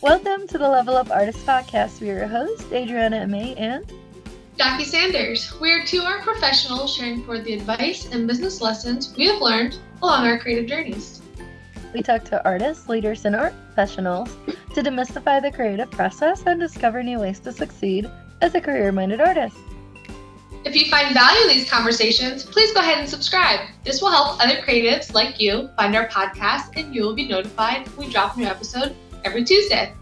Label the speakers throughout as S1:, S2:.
S1: Welcome to the Level Up Artist Podcast. We are your hosts, Adriana M.A. and
S2: Jackie Sanders. We're two art professionals sharing forth the advice and business lessons we have learned along our creative journeys.
S1: we talk to artists, leaders, and art professionals to demystify the creative process and discover new ways to succeed as a career-minded artist.
S2: If you find value in these conversations, please go ahead and subscribe. This will help other creatives like you find our podcast, and you will be notified when we drop a new episode every Tuesday.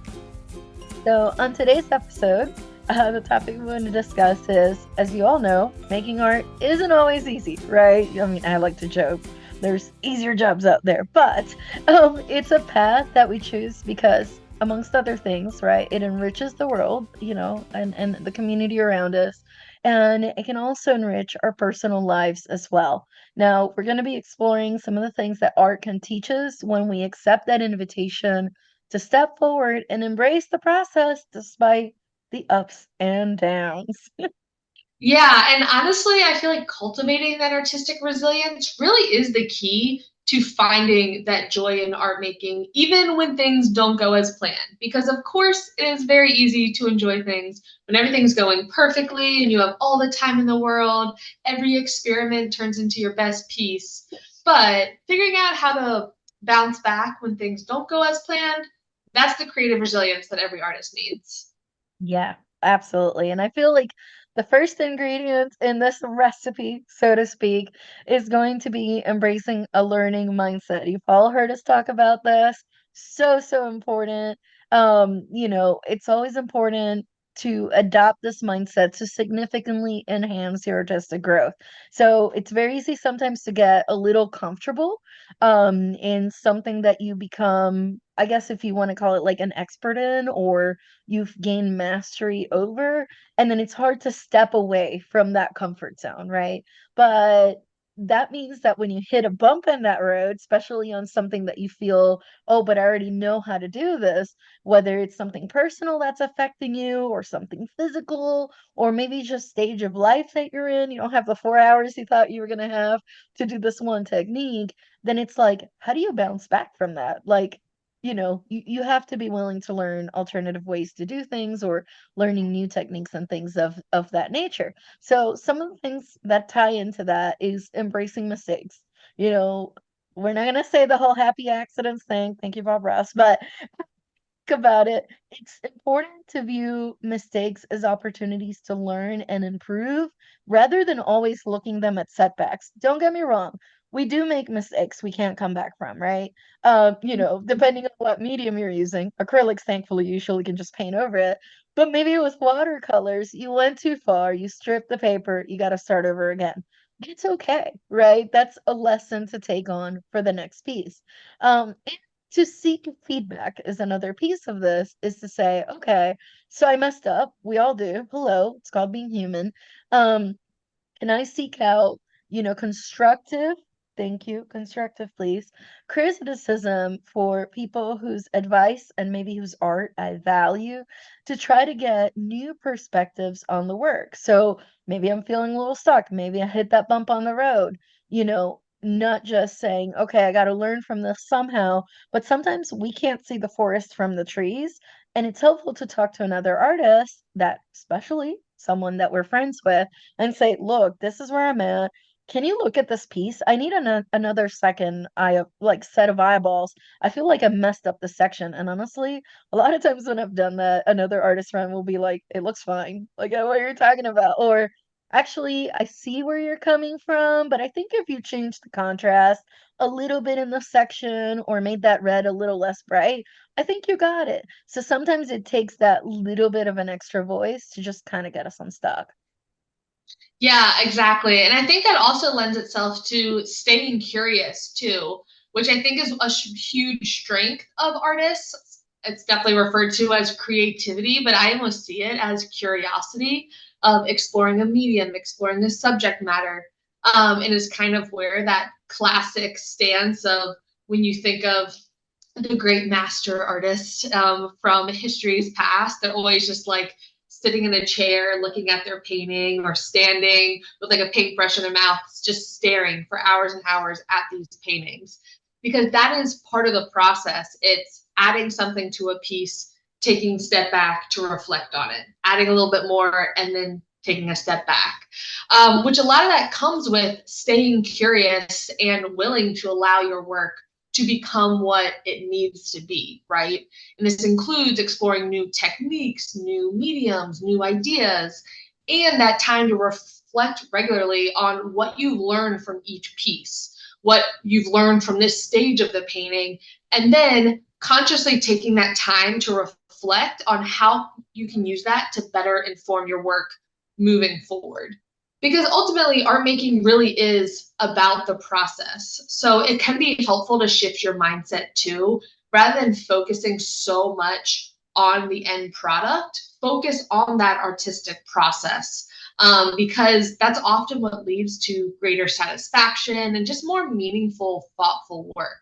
S1: So on today's episode, the topic we want to discuss is, as you all know, making art isn't always easy, right? I mean, I like to joke. There's easier jobs out there, but it's a path that we choose because, amongst other things, right, it enriches the world, and the community around us, and it can also enrich our personal lives as well. Now, we're going to be exploring some of the things that art can teach us when we accept that invitation to step forward and embrace the process despite the ups and downs.
S2: Yeah, and honestly, I feel like cultivating that artistic resilience really is the key to finding that joy in art making, even when things don't go as planned. Because, of course, it is very easy to enjoy things when everything's going perfectly and you have all the time in the world. Every experiment turns into your best piece. But figuring out how to bounce back when things don't go as planned, that's the creative resilience that every artist needs.
S1: Yeah, absolutely. And I feel like the first ingredient in this recipe, so to speak, is going to be embracing a learning mindset. You've all heard us talk about this. So important. It's always important to adopt this mindset to significantly enhance your artistic growth. So it's very easy sometimes to get a little comfortable in something that you become, I guess if you want to call it like an expert in, or you've gained mastery over, and then it's hard to step away from that comfort zone, right? But that means that when you hit a bump in that road, especially on something that you feel, oh, but I already know how to do this, whether it's something personal that's affecting you or something physical, or maybe just stage of life that you're in, you don't have the 4 hours you thought you were going to have to do this one technique, then it's like, how do you bounce back from that? Like, you have to be willing to learn alternative ways to do things, or learning new techniques and things of that nature. So some of the things that tie into that is embracing mistakes. You know, we're not gonna say the whole happy accidents thing. Thank you, Bob Ross, but think about it. It's important to view mistakes as opportunities to learn and improve rather than always looking them at setbacks. Don't get me wrong. We do make mistakes we can't come back from, right? Depending on what medium you're using. Acrylics, thankfully, you usually can just paint over it. But maybe with watercolors, you went too far, you stripped the paper, you got to start over again. It's okay, right? That's a lesson to take on for the next piece. To seek feedback is another piece of this, is to say, okay, so I messed up. We all do. Hello, it's called being human. Um, and I seek out, constructive, thank you, constructive, please, criticism for people whose advice and maybe whose art I value, to try to get new perspectives on the work. So maybe I'm feeling a little stuck. Maybe I hit that bump on the road, not just saying, okay, I got to learn from this somehow, but sometimes we can't see the forest from the trees. And it's helpful to talk to another artist, that especially someone that we're friends with, and say, look, this is where I'm at. Can you look at this piece? I need another second like set of eyeballs. I feel like I messed up the section. And honestly, a lot of times when I've done that, another artist friend will be like, it looks fine. Like, what you're talking about. Or actually, I see where you're coming from, but I think if you change the contrast a little bit in the section or made that red a little less bright, I think you got it. So sometimes it takes that little bit of an extra voice to just kind of get us unstuck.
S2: Yeah, exactly. And I think that also lends itself to staying curious too, which I think is a huge strength of artists. It's definitely referred to as creativity, but I almost see it as curiosity of exploring a medium, exploring a subject matter. And is kind of where that classic stance of when you think of the great master artists from history's past, they're always just like sitting in a chair looking at their painting, or standing with like a paintbrush in their mouth, just staring for hours and hours at these paintings, because that is part of the process. It's adding something to a piece taking a step back to reflect on it, adding a little bit more, and then taking a step back. Which a lot of that comes with staying curious and willing to allow your work to become what it needs to be, right? And this includes exploring new techniques, new mediums, new ideas, and that time to reflect regularly on what you learned from each piece, what you've learned from this stage of the painting, and then consciously taking that time to reflect on how you can use that to better inform your work moving forward. Because ultimately, art making really is about the process. So it can be helpful to shift your mindset too, rather than focusing so much on the end product, focus on that artistic process. Because that's often what leads to greater satisfaction and just more meaningful, thoughtful work.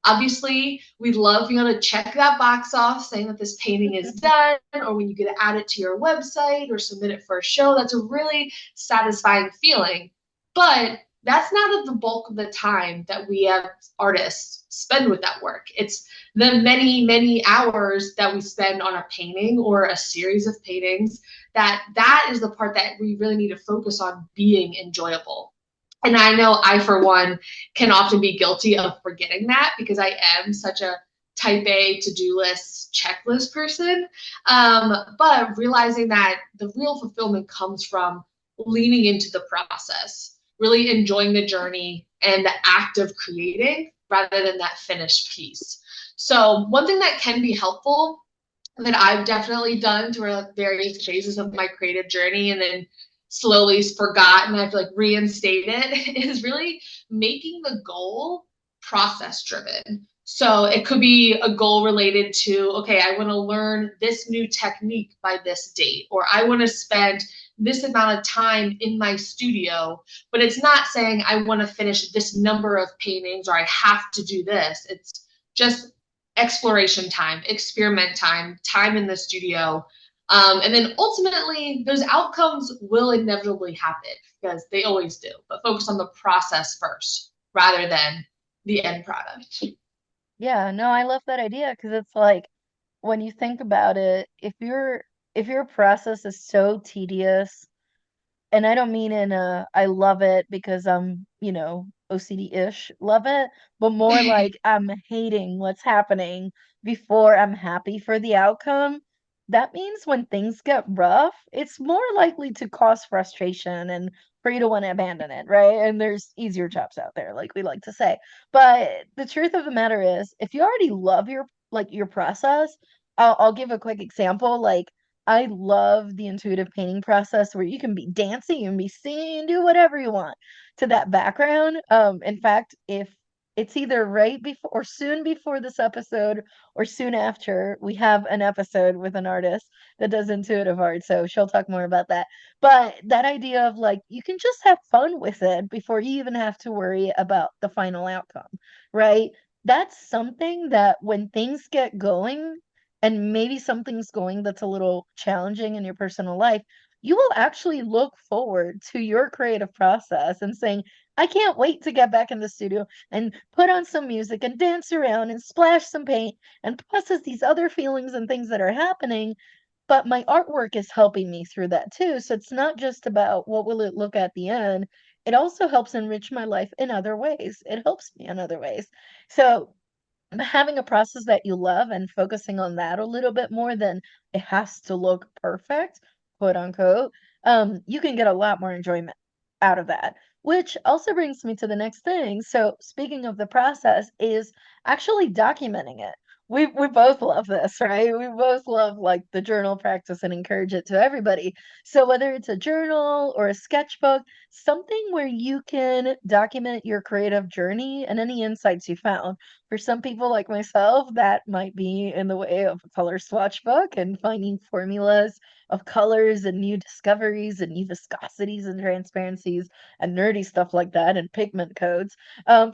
S2: Obviously, we love being able to check that box off saying that this painting is done, or when you get to add it to your website or submit it for a show. That's a really satisfying feeling. But that's not the bulk of the time that we as artists spend with that work. It's the many, many hours that we spend on a painting or a series of paintings that is the part that we really need to focus on being enjoyable. And I know I, for one, can often be guilty of forgetting that because I am such a type A to-do list checklist person. But realizing that the real fulfillment comes from leaning into the process, really enjoying the journey and the act of creating rather than that finished piece. So one thing that can be helpful that I've definitely done through various phases of my creative journey and then slowly forgot and I have to like reinstate it is really making the goal process driven. So it could be a goal related to, okay, I want to learn this new technique by this date, or I want to spend this amount of time in my studio, but it's not saying I want to finish this number of paintings or I have to do this. It's just exploration time, experiment time, time in the studio. And then ultimately, those outcomes will inevitably happen because they always do, but focus on the process first rather than the end product.
S1: Yeah, no, I love that idea because it's like when you think about it, if your process is so tedious, and I don't mean in a I love it because I'm, OCD-ish, love it, but more like I'm hating what's happening before I'm happy for the outcome. That means when things get rough, it's more likely to cause frustration and for you to want to abandon it, right? And there's easier jobs out there, like we like to say. But the truth of the matter is, if you already love your process, I'll give a quick example. Like I love the intuitive painting process where you can be dancing, you can be singing, do whatever you want to that background. In fact, if it's either right before or soon before this episode or soon after, we have an episode with an artist that does intuitive art. So she'll talk more about that. But that idea of like, you can just have fun with it before you even have to worry about the final outcome, right? That's something that when things get going, and maybe something's going that's a little challenging in your personal life, you will actually look forward to your creative process and saying, I can't wait to get back in the studio and put on some music and dance around and splash some paint and process these other feelings and things that are happening. But my artwork is helping me through that too. So it's not just about what will it look at the end. It also helps enrich my life in other ways. It helps me in other ways. So having a process that you love and focusing on that a little bit more than it has to look perfect, quote unquote, you can get a lot more enjoyment out of that. Which also brings me to the next thing. So speaking of the process, is actually documenting it. We both love this, right? We both love like the journal practice and encourage it to everybody. So whether it's a journal or a sketchbook, something where you can document your creative journey and any insights you found. For some people like myself, that might be in the way of a color swatch book and finding formulas of colors and new discoveries and new viscosities and transparencies and nerdy stuff like that and pigment codes.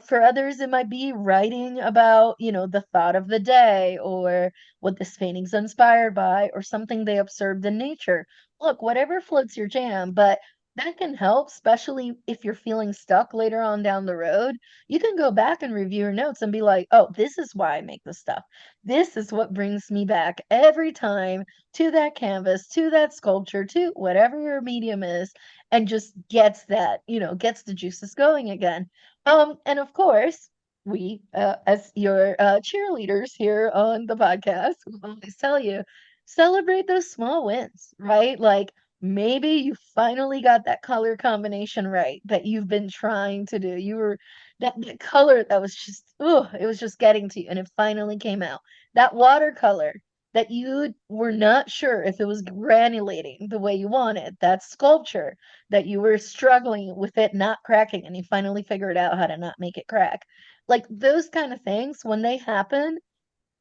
S1: For others, it might be writing about, the thought of the day or what this painting's inspired by or something they observed in nature. Look, whatever floats your jam, but that can help, especially if you're feeling stuck later on down the road. You can go back and review your notes and be like, oh, this is why I make this stuff. This is what brings me back every time to that canvas, to that sculpture, to whatever your medium is, and just gets that, gets the juices going again. And of course, we, as your cheerleaders here on the podcast, will always tell you, celebrate those small wins, right? Like, maybe you finally got that color combination right that you've been trying to do. You were that color that was just, oh, it was just getting to you, and it finally came out. That watercolor that you were not sure if it was granulating the way you wanted. That sculpture that you were struggling with it not cracking, and you finally figured out how to not make it crack. Like those kind of things, when they happen,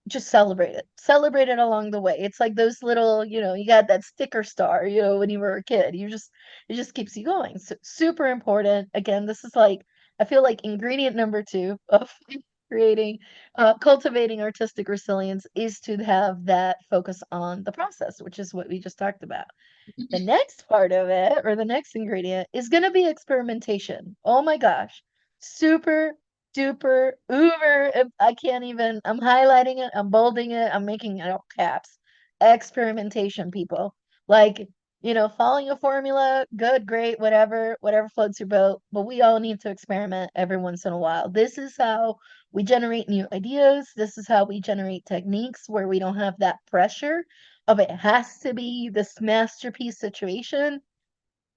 S1: just celebrate it. Celebrate it along the way. It's like those little, you got that sticker star, when you were a kid. It just keeps you going. So super important. Again, this is like, I feel like ingredient number two of creating, cultivating artistic resilience is to have that focus on the process, which is what we just talked about. The next part of it, or the next ingredient, is going to be experimentation. Oh my gosh. Super duper uber. I can't even, I'm highlighting it, I'm bolding it, I'm making it all caps. Experimentation, people. Like, following a formula, good, great, whatever floats your boat. But we all need to experiment every once in a while. This is how we generate new ideas. This is how we generate techniques where we don't have that pressure of it has to be this masterpiece situation.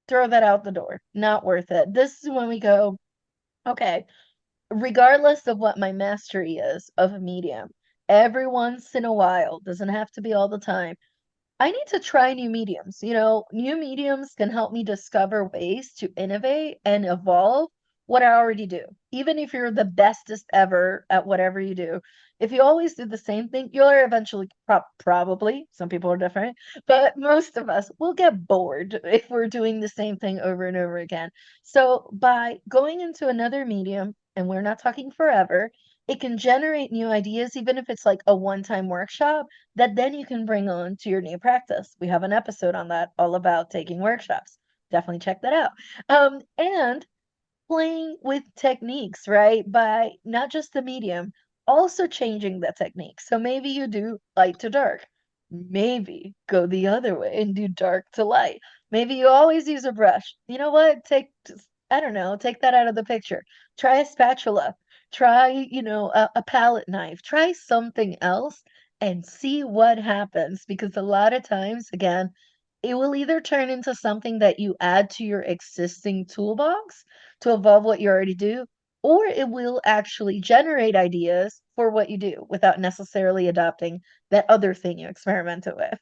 S1: Throw that out the door. Not worth it. This is when we go, okay, regardless of what my mastery is of a medium, every once in a while, doesn't have to be all the time, I need to try new mediums. New mediums can help me discover ways to innovate and evolve what I already do. Even if you're the bestest ever at whatever you do, if you always do the same thing, you'll eventually, probably, some people are different, but most of us will get bored if we're doing the same thing over and over again. So by going into another medium, and we're not talking forever, it can generate new ideas, even if it's like a one-time workshop that then you can bring on to your new practice. We have an episode on that all about taking workshops. Definitely check that out. And playing with techniques, right? By not just the medium, also changing the technique. So maybe you do light to dark. Maybe go the other way and do dark to light. Maybe you always use a brush. You know what? I don't know, take that out of the picture. Try a spatula. Try, a palette knife. Try something else and see what happens. Because a lot of times, again, it will either turn into something that you add to your existing toolbox to evolve what you already do, or it will actually generate ideas for what you do without necessarily adopting that other thing you experimented with.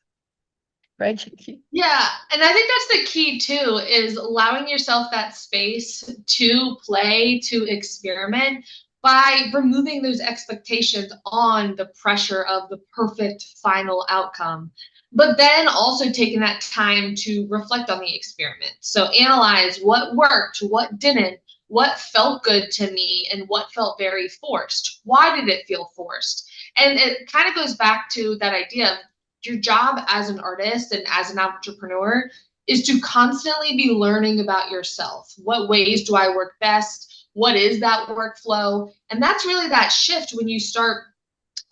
S1: Right, Chicky?
S2: Yeah, and I think that's the key too, is allowing yourself that space to play, to experiment by removing those expectations on the pressure of the perfect final outcome. But then also taking that time to reflect on the experiment. So analyze what worked, what didn't, what felt good to me, and what felt very forced. Why did it feel forced? And it kind of goes back to that idea of your job as an artist and as an entrepreneur is to constantly be learning about yourself. What ways do I work best? What is that workflow? And that's really that shift when you start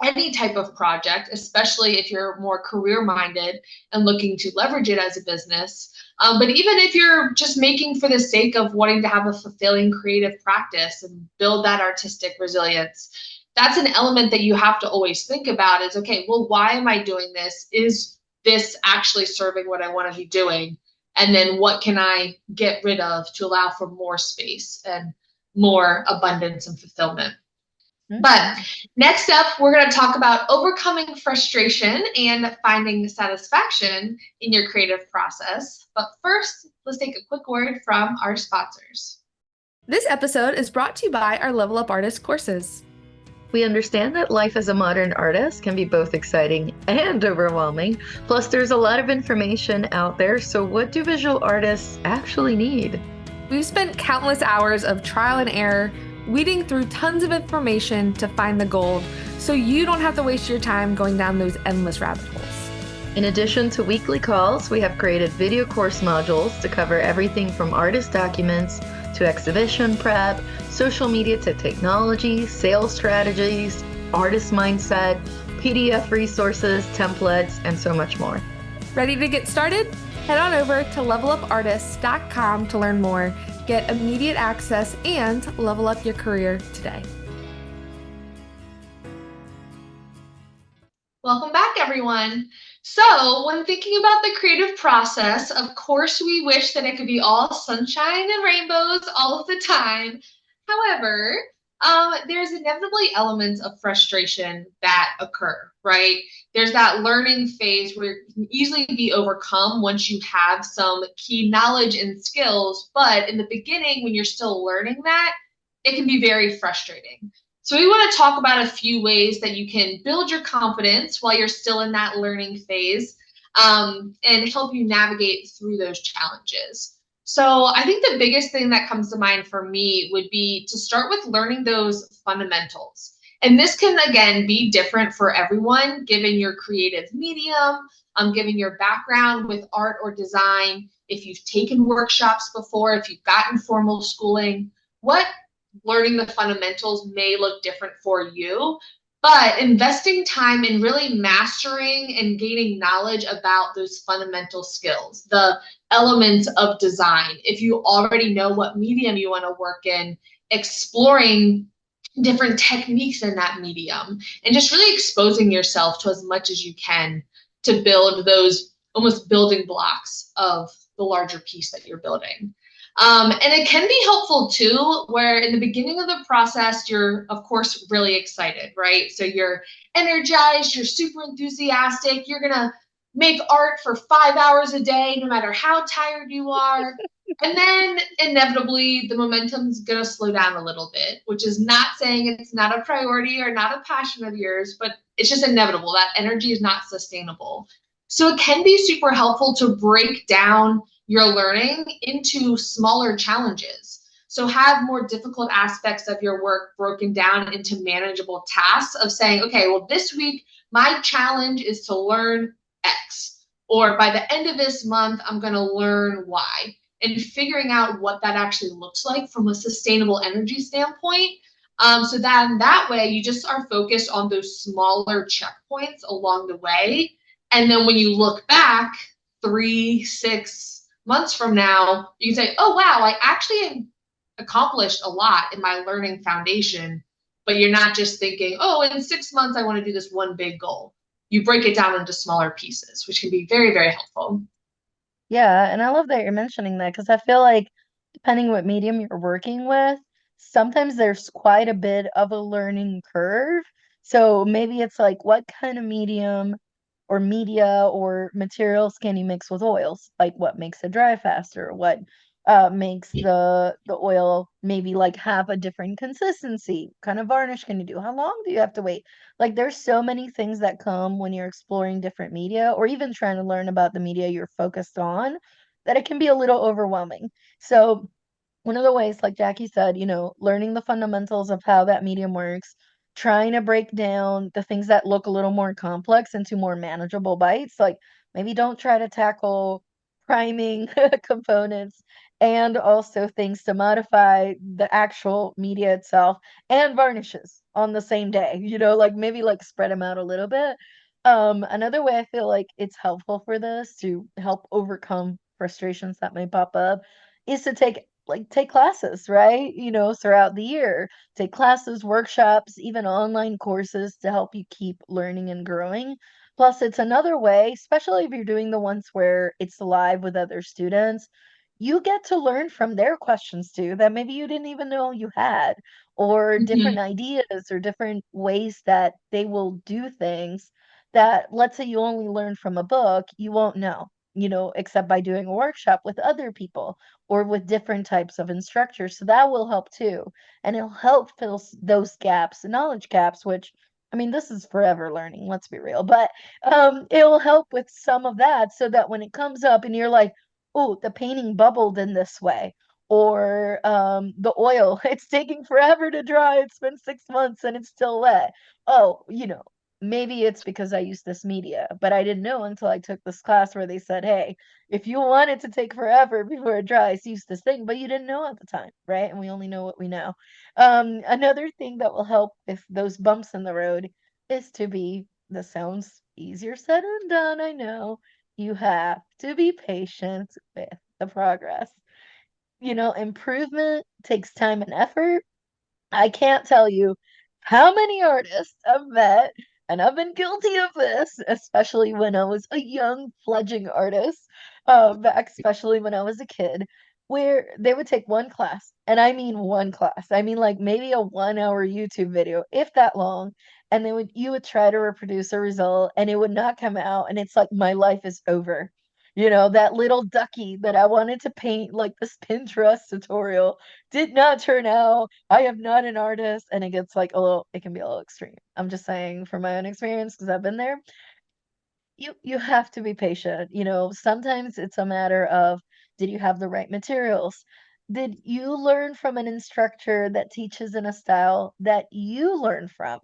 S2: any type of project, especially if you're more career minded and looking to leverage it as a business. But even if you're just making for the sake of wanting to have a fulfilling creative practice and build that artistic resilience, that's an element that you have to always think about is, okay, well, why am I doing this? Is this actually serving what I want to be doing? And then what can I get rid of to allow for more space and more abundance and fulfillment? But
S1: Mhm.
S2: next up, we're going to talk about overcoming frustration and finding satisfaction in your creative process. But first, let's take a quick word from our sponsors.
S3: This episode is brought to you by our Level Up Artist courses.
S1: We understand that life as a modern artist can be both exciting and overwhelming. Plus, there's a lot of information out there. So, what do visual artists actually need?
S3: We've spent countless hours of trial and error, weeding through tons of information to find the gold, so you don't have to waste your time going down those endless rabbit holes.
S1: In addition to weekly calls, we have created video course modules to cover everything from artist documents to exhibition prep, social media to technology, sales strategies, artist mindset, PDF resources, templates, and so much more.
S3: Ready to get started? Head on over to levelupartists.com to learn more, get immediate access, and level up your career today.
S2: Welcome back, everyone. So, when thinking about the creative process, of course, we wish that it could be all sunshine and rainbows all of the time. However, there's inevitably elements of frustration that occur, right? There's that learning phase where it can easily be overcome once you have some key knowledge and skills. But in the beginning, when you're still learning that, it can be very frustrating. So we want to talk about a few ways that you can build your confidence while you're still in that learning phase, and help you navigate through those challenges. So I think the biggest thing that comes to mind for me would be to start with learning those fundamentals. And this can, again, be different for everyone, given your creative medium, given your background with art or design, if you've taken workshops before, if you've gotten formal schooling, what learning the fundamentals may look different for you, but investing time in really mastering and gaining knowledge about those fundamental skills, the elements of design. If you already know what medium you want to work in, exploring different techniques in that medium and just really exposing yourself to as much as you can to build those almost building blocks of the larger piece that you're building. And it can be helpful too, where in the beginning of the process, you're, of course, really excited, right? So you're energized, you're super enthusiastic, you're going to make art for 5 hours a day, no matter how tired you are. And then inevitably, the momentum's going to slow down a little bit, which is not saying it's not a priority or not a passion of yours, but it's just inevitable. That energy is not sustainable. So it can be super helpful to break down your learning into smaller challenges. So have more difficult aspects of your work broken down into manageable tasks of saying, okay, well, this week, my challenge is to learn X, or by the end of this month, I'm going to learn Y, and figuring out what that actually looks like from a sustainable energy standpoint. So that in that way, you just are focused on those smaller checkpoints along the way. And then when you look back 3, 6 months from now, you can say, oh, wow, I actually accomplished a lot in my learning foundation. But you're not just thinking, oh, in 6 months, I want to do this one big goal. You break it down into smaller pieces, which can be very, very helpful.
S1: Yeah, and I love that you're mentioning that because I feel like depending what medium you're working with, sometimes there's quite a bit of a learning curve. So maybe it's like what kind of medium or media or materials can you mix with oils? Like what makes it dry faster? What makes the oil maybe like have a different consistency? What kind of varnish can you do? How long do you have to wait? Like there's so many things that come when you're exploring different media or even trying to learn about the media you're focused on that it can be a little overwhelming. So one of the ways, like Jackie said, learning the fundamentals of how that medium works, trying to break down the things that look a little more complex into more manageable bites. Like maybe don't try to tackle priming components and also things to modify the actual media itself and varnishes on the same day, like maybe like spread them out a little bit. Another way I feel like it's helpful for this to help overcome frustrations that may pop up is to take classes, right? Throughout the year. Take classes, workshops, even online courses to help you keep learning and growing. Plus, it's another way, especially if you're doing the ones where it's live with other students, you get to learn from their questions too that maybe you didn't even know you had, or different
S2: Mm-hmm.
S1: ideas or different ways that they will do things that, let's say you only learn from a book, you won't know, except by doing a workshop with other people or with different types of instructors. So that will help too. And it'll help fill those gaps, knowledge gaps, which I mean, this is forever learning, let's be real. But it will help with some of that so that when it comes up and you're like, oh, the painting bubbled in this way. Or the oil, it's taking forever to dry. It's been 6 months and it's still wet. Oh, maybe it's because I use this media, but I didn't know until I took this class where they said, hey, if you want it to take forever before it dries, use this thing, but you didn't know at the time, right? And we only know what we know. Another thing that will help if those bumps in the road is to be, this sounds easier said than done, I know. You have to be patient with the progress. Improvement takes time and effort. I can't tell you how many artists I've met, and I've been guilty of this, especially when I was a young fledgling artist, back especially when I was a kid, where they would take one class, and I mean one class. I mean like maybe a 1 hour YouTube video, if that long, and you would try to reproduce a result and it would not come out, and it's like my life is over. That little ducky that I wanted to paint like this Pinterest tutorial did not turn out. I am not an artist, and it can be a little extreme. I'm just saying from my own experience because I've been there. You have to be patient. Sometimes it's a matter of, did you have the right materials? Did you learn from an instructor that teaches in a style that you learn from?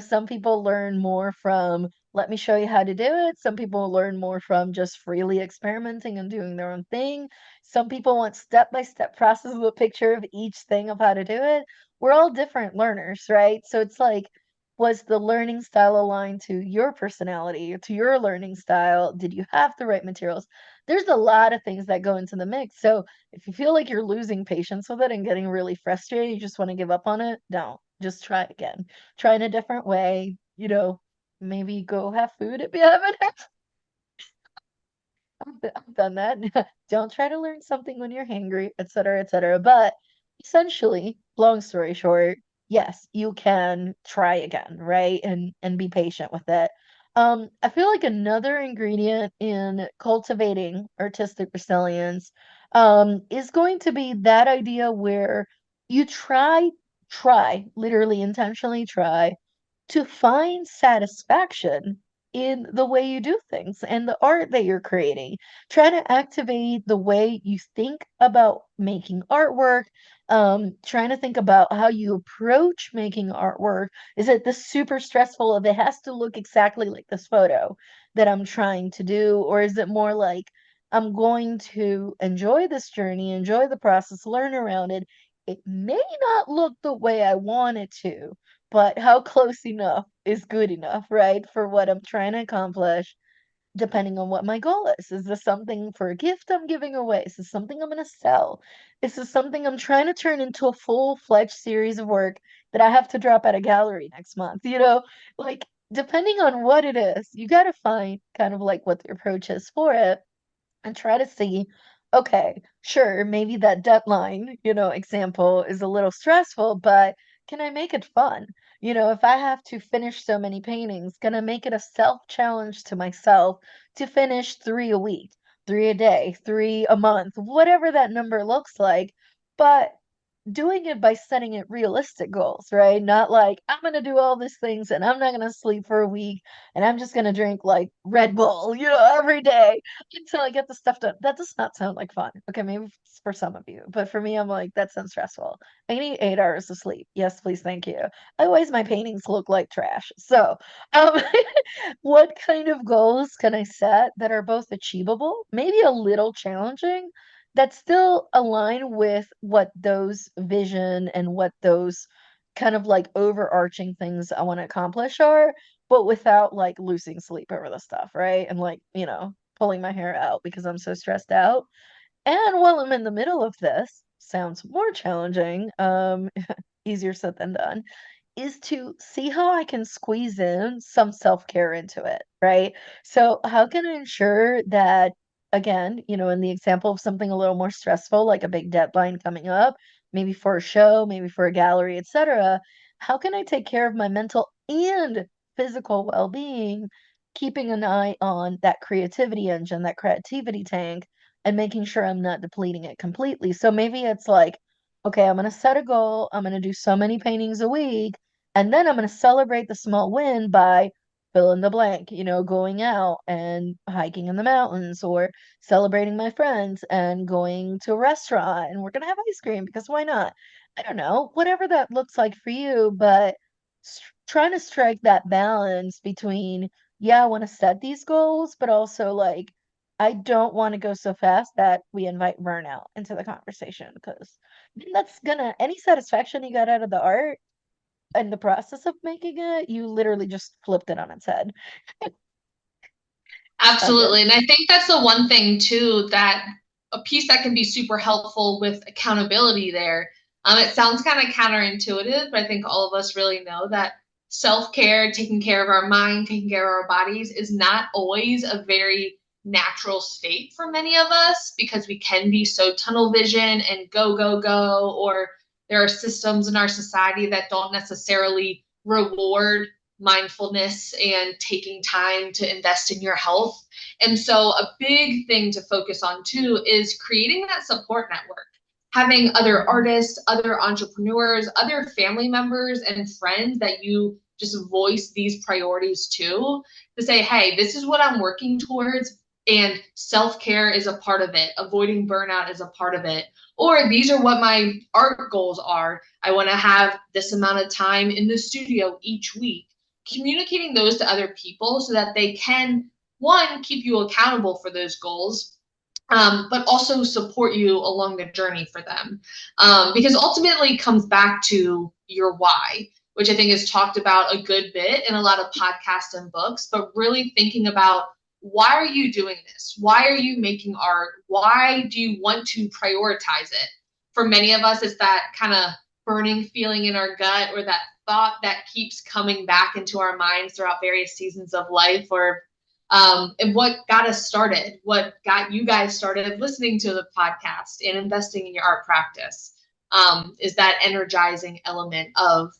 S1: Some people learn more from, let me show you how to do it. Some people learn more from just freely experimenting and doing their own thing. Some people want step-by-step process with a picture of each thing of how to do it. We're all different learners, right? So it's like, was the learning style aligned to your personality, to your learning style? Did you have the right materials? There's a lot of things that go into the mix. So if you feel like you're losing patience with it and getting really frustrated, you just want to give up on it, don't. Just try again. Try in a different way. Maybe go have food if you haven't had. I've done that. Don't try to learn something when you're hangry, etc., etc. But essentially, long story short, yes, you can try again, right? And be patient with it. I feel like another ingredient in cultivating artistic resilience is going to be that idea where you literally intentionally try to find satisfaction in the way you do things and the art that you're creating. Try to activate the way you think about making artwork. Trying to think about how you approach making artwork. Is it this super stressful of it has to look exactly like this photo that I'm trying to do? Or is it more like I'm going to enjoy this journey, enjoy the process, learn around it? It may not look the way I want it to, but how close enough is good enough, right? For what I'm trying to accomplish, depending on what my goal is. Is this something for a gift I'm giving away? Is this something I'm going to sell? Is this something I'm trying to turn into a full-fledged series of work that I have to drop at a gallery next month? Like depending on what it is, you got to find kind of like what the approach is for it and try to see, okay, sure, maybe that deadline, example is a little stressful, but can I make it fun? If I have to finish so many paintings, can I make it a self-challenge to myself to finish 3 a week, 3 a day, 3 a month, whatever that number looks like? But doing it by setting it realistic goals, right? Not like I'm gonna do all these things and I'm not gonna sleep for a week and I'm just gonna drink like Red Bull, every day until I get the stuff done. That does not sound like fun. Okay, maybe for some of you, but for me, I'm like, that sounds stressful. I need 8 hours of sleep. Yes, please, thank you. Otherwise, my paintings look like trash. So, um, what kind of goals can I set that are both achievable, maybe a little challenging, that still align with what those vision and what those kind of like overarching things I want to accomplish are, but without like losing sleep over the stuff, right? And like, pulling my hair out because I'm so stressed out. And while I'm in the middle of this, sounds more challenging, easier said than done, is to see how I can squeeze in some self-care into it, right? So how can I ensure that, again, in the example of something a little more stressful, like a big deadline coming up, maybe for a show, maybe for a gallery, etc., how can I take care of my mental and physical well-being, keeping an eye on that creativity engine, that creativity tank, and making sure I'm not depleting it completely? So maybe it's like, okay, I'm going to set a goal. I'm going to do so many paintings a week. And then I'm going to celebrate the small win by fill in the blank, going out and hiking in the mountains or celebrating my friends and going to a restaurant and we're going to have ice cream because why not? I don't know, whatever that looks like for you, but trying to strike that balance between, yeah, I want to set these goals, but also like I don't want to go so fast that we invite burnout into the conversation because that's gonna any satisfaction you got out of the art and the process of making it, you literally just flipped it on its head. It's not good.
S2: Absolutely. And I think that's the one thing too, that a piece that can be super helpful with accountability there. It sounds kind of counterintuitive, but I think all of us really know that self-care, taking care of our mind, taking care of our bodies is not always a very natural state for many of us because we can be so tunnel vision and go, go, go, or there are systems in our society that don't necessarily reward mindfulness and taking time to invest in your health. And so a big thing to focus on too is creating that support network, having other artists, other entrepreneurs, other family members and friends that you just voice these priorities to say, hey, this is what I'm working towards. And self-care is a part of it. Avoiding burnout is a part of it. Or these are what my art goals are. I want to have this amount of time in the studio each week. Communicating those to other people so that they can, one, keep you accountable for those goals, but also support you along the journey for them. Because ultimately it comes back to your why, which I think is talked about a good bit in a lot of podcasts and books, but really thinking about, why are you doing this? Why are you making art? Why do you want to prioritize it? For many of us, it's that kind of burning feeling in our gut or that thought that keeps coming back into our minds throughout various seasons of life, or and what got us started, what got you guys started listening to the podcast and investing in your art practice, is that energizing element of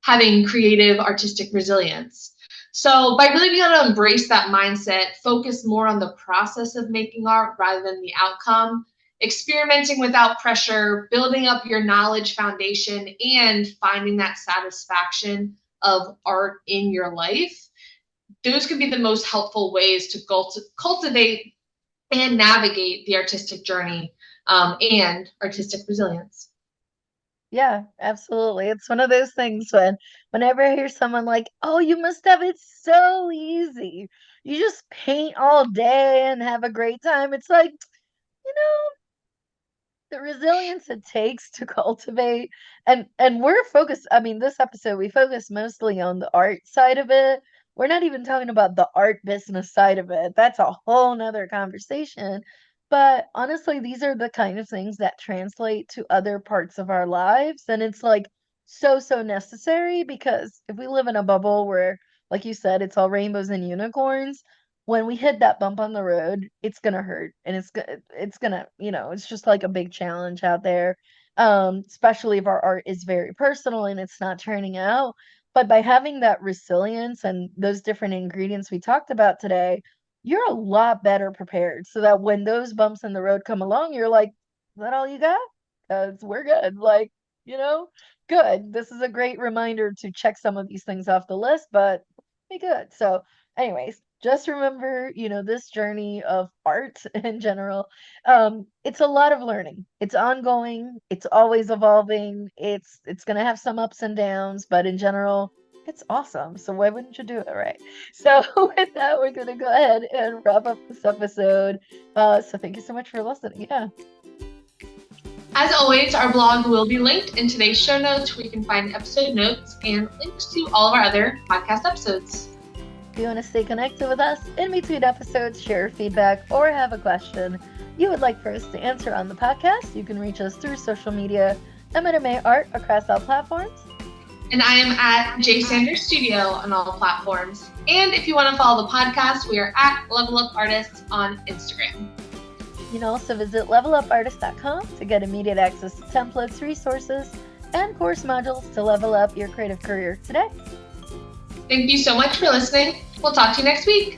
S2: having creative artistic resilience. So by really being able to embrace that mindset, focus more on the process of making art rather than the outcome, experimenting without pressure, building up your knowledge foundation, and finding that satisfaction of art in your life, those can be the most helpful ways to cultivate and navigate the artistic journey, and artistic resilience.
S1: Yeah, absolutely. It's one of those things whenever I hear someone like, "Oh, you must have it so easy. You just paint all day and have a great time." It's like, you know, the resilience it takes to cultivate and we're focused, I mean, this episode we focus mostly on the art side of it. We're not even talking about the art business side of it. That's a whole nother conversation. But honestly, these are the kind of things that translate to other parts of our lives, and it's like so necessary because if we live in a bubble where, like you said, it's all rainbows and unicorns, when we hit that bump on the road, it's gonna hurt, and it's gonna, it's just like a big challenge out there. Especially if our art is very personal and it's not turning out. But by having that resilience and those different ingredients we talked about today, you're a lot better prepared so that when those bumps in the road come along, you're like, is that all you got? Because we're good. Like, you know, good. This is a great reminder to check some of these things off the list, but be good. So, anyways, just remember, this journey of art in general, it's a lot of learning. It's ongoing, it's always evolving, it's gonna have some ups and downs, but in general, it's awesome. So why wouldn't you do it, right? So with that, we're gonna go ahead and wrap up this episode. So thank you so much for listening. Yeah.
S2: As always, our blog will be linked in today's show notes, where you can find episode notes and links to all of our other podcast episodes.
S1: If you want to stay connected with us in between episodes, share feedback, or have a question you would like for us to answer on the podcast, you can reach us through social media, MMA Art across all platforms.
S2: And I am at J Sanders Studio on all platforms. And if you want to follow the podcast, we are at Level Up Artists on Instagram.
S1: You can also visit levelupartist.com to get immediate access to templates, resources, and course modules to level up your creative career today.
S2: Thank you so much for listening. We'll talk to you next week.